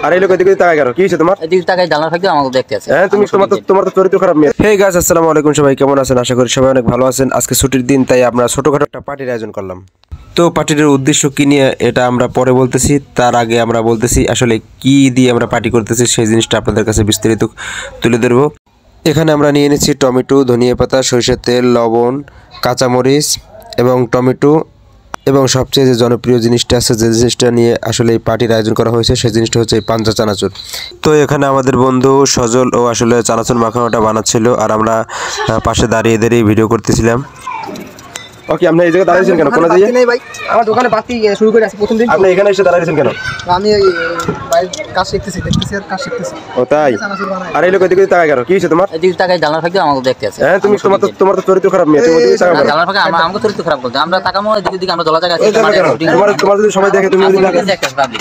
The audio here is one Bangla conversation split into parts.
আরে এই লোক এদিকে তাকায় কেন? কি হইছে তোমার? এদিকে তাকায় জানালা ফাঁক দিয়ে আমাকে দেখতে আছে। হ্যাঁ তুমি তোমার তো চরিত্র খারাপ মেয়ে। হে গাইস, আসসালামু আলাইকুম, সবাই কেমন আছেন? আশা করি সবাই অনেক ভালো আছেন। আজকে ছুটির দিন, তাই আমরা ছোটখাটো একটা পার্টির আয়োজন করলাম। তো পার্টির উদ্দেশ্য কি নিয়ে এটা আমরা পরে বলতেছি, তার আগে আমরা বলতেছি আসলে কি দিয়ে আমরা পার্টি করতেছি সেই জিনিসটা আপনাদের কাছে বিস্তারিত তুলে ধরবো। এখানে আমরা নিয়ে নিচ্ছি টমেটো, ধনিয়া পাতা, সরিষার তেল, লবণ, কাঁচামরিচ এবং টমেটো, এবং সবচেয়ে যে জনপ্রিয় জিনিসটা আছে, যে জিনিসটা নিয়ে আসলে এই পার্টির আয়োজন করা হয়েছে, সেই জিনিসটা হচ্ছে পাঞ্জা চানাচুর। তো এখানে আমাদের বন্ধু সজল ও আসলে চানাচুর মাখানোটা বানাচ্ছিল, আর আমরা পাশে দাঁড়িয়ে দাঁড়িয়ে ভিডিও করতেছিলাম। ওকে, আপনি এই জায়গায় দাঁড়িয়েছেন কেন? কোন জায়গায়? নেই ভাই, আমার দোকানে বাতি শুরু করে আছে প্রথম দিন। আপনি এখানে এসে দাঁড়িয়েছেন কেন? আমি ভাই কাজ শিখতেছি, আর কাজ শিখতেছি। ও তাই? আর এই লোক এদিকে তাকায় কেন? কি হইছে তোমার? এদিকে তাকায় জানালা ফাঁক দিয়ে আমাকে দেখতে আছে। হ্যাঁ তুমি তোমার তো চরিত্র খারাপ মেয়ে, তুমি এদিকে তাকাও কেন? জানালা ফাঁকে আমাকে চরিত্র খারাপ বলতে আমরা তাকামো এদিকে আমরা দলা জায়গা আছে। তোমার যদি সবাই দেখে, তুমি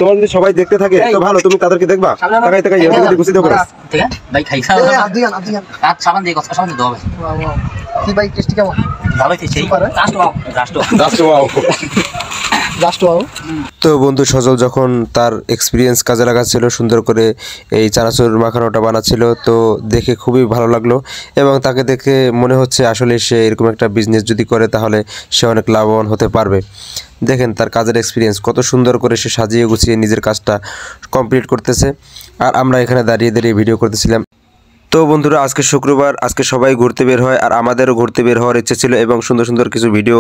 তোমার যদি সবাই দেখতে থাকে তো ভালো, তুমি তাদেরকে দেখবা। তাকাই তাকাই এদিকে গুছিয়ে দাও। ঠিক আছে ভাই, খাইছা হাত সাবান দিয়ে কষ্ট সাবান দিয়ে দাও। কি ভাই টেস্টি কেমন? ভালো হইছে সেই তো বন্ধু সজল যখন তার এক্সপিরিয়েন্স কাজে লাগাচ্ছিল, সুন্দর করে এই চানাচুর মাখানোটা বানাচ্ছিল, তো দেখে খুবই ভালো লাগলো, এবং তাকে দেখে মনে হচ্ছে আসলে সে এরকম একটা বিজনেস যদি করে তাহলে সে অনেক লাভবান হতে পারবে। দেখেন তার কাজের এক্সপিরিয়েন্স কত সুন্দর করে সে সাজিয়ে গুছিয়ে নিজের কাজটা কমপ্লিট করতেছে, আর আমরা এখানে দাঁড়িয়ে দাঁড়িয়ে ভিডিও করতেছিলাম। তো বন্ধুরা, আজকে শুক্রবার, আজকে সবাই ঘুরতে বের হয়, আর আমাদেরও ঘুরতে বের হওয়ার ইচ্ছে ছিল এবং সুন্দর সুন্দর কিছু ভিডিও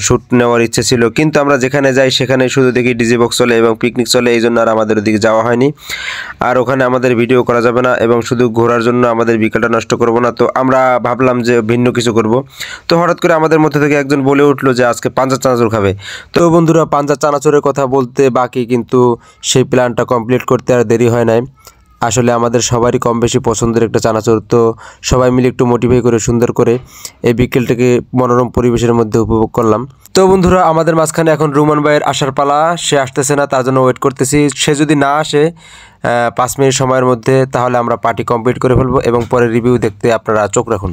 শ্যুট নেওয়ার ইচ্ছে ছিল, কিন্তু আমরা যেখানে যাই সেখানে শুধু দেখি ডিজে বক্স চলে এবং পিকনিক চলে, এই জন্য আর আমাদের ওদিকে যাওয়া হয়নি। আর ওখানে আমাদের ভিডিও করা যাবে না, এবং শুধু ঘোরার জন্য আমাদের বিকেলটা নষ্ট করব না, তো আমরা ভাবলাম যে ভিন্ন কিছু করব। তো হঠাৎ করে আমাদের মধ্যে থেকে একজন বলে উঠলো যে আজকে পাঞ্জা চানাচুর খাবে। তো বন্ধুরা, পাঞ্জা চানাচুরের কথা বলতে বাকি, কিন্তু সেই প্ল্যানটা কমপ্লিট করতে আর দেরি হয় নাই। আসলে আমাদের সবারই কম বেশি পছন্দের একটা চানাচুর, তো সবাই মিলে একটু মোটিভেট করে সুন্দর করে এই বিকেলটাকে মনোরম পরিবেশের মধ্যে উপভোগ করলাম। তো বন্ধুরা, আমাদের মাঝখানে এখন রুমান ভাইয়ের আসার পালা, সে আসতেছে না, তার জন্য ওয়েট করতেছি। সে যদি না আসে 5 মিনিট সময়ের মধ্যে, তাহলে আমরা পার্টি কমপ্লিট করে ফেলবো, এবং পরে রিভিউ দেখতে আপনারা চোখ রাখুন।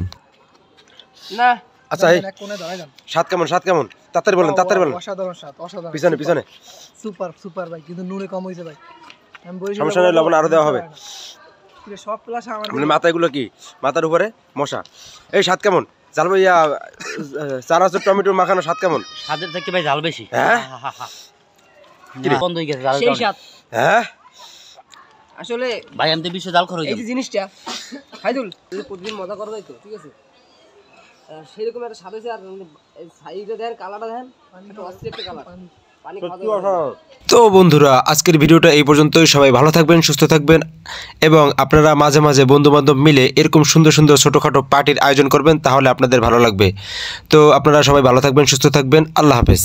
না আচ্ছা, এই স্বাদ কেমন? স্বাদ কেমন? তাড়াতাড়ি বলেন, তাড়াতাড়ি বলেন। অসাধারণ স্বাদ, অসাধারণ। পিছনে পিছনে সুপার ভাই, কিন্তু নুনে কম হইছে ভাই। সমস্যা নেই, লবণ আরো দেওয়া হবে। সব প্লাস আমার মাথাগুলো কি মাথার উপরে মশা। এই স্বাদ কেমন? জাল ভাইয়া, চানাচুর টমেটো মাখানো স্বাদ কেমন? স্বাদের থেকে ভাই ঝাল বেশি। হ্যাঁ বন্ধ হয়ে গেছে জাল। সেই স্বাদ। হ্যাঁ আসলে ভাই আমি তো বিশ্ব জাল খরচ। এই যে জিনিসটা হাইদুল প্রতিদিন মজা করা যায় তো, ঠিক আছে, সেরকম একটা স্বাদ হয়েছে। আর সাইডে দেখেন, কালারটা দেখেন, একটা অস্থির একটা কালার। তো বন্ধুরা, আজকের ভিডিওটা এই পর্যন্তই। সবাই ভালো থাকবেন, সুস্থ থাকবেন, এবং আপনারা মাঝে মাঝে বন্ধু বান্ধব মিলে এরকম সুন্দর সুন্দর ছোটোখাটো পার্টির আয়োজন করবেন, তাহলে আপনাদের ভালো লাগবে। তো আপনারা সবাই ভালো থাকবেন, সুস্থ থাকবেন। আল্লাহ হাফেজ।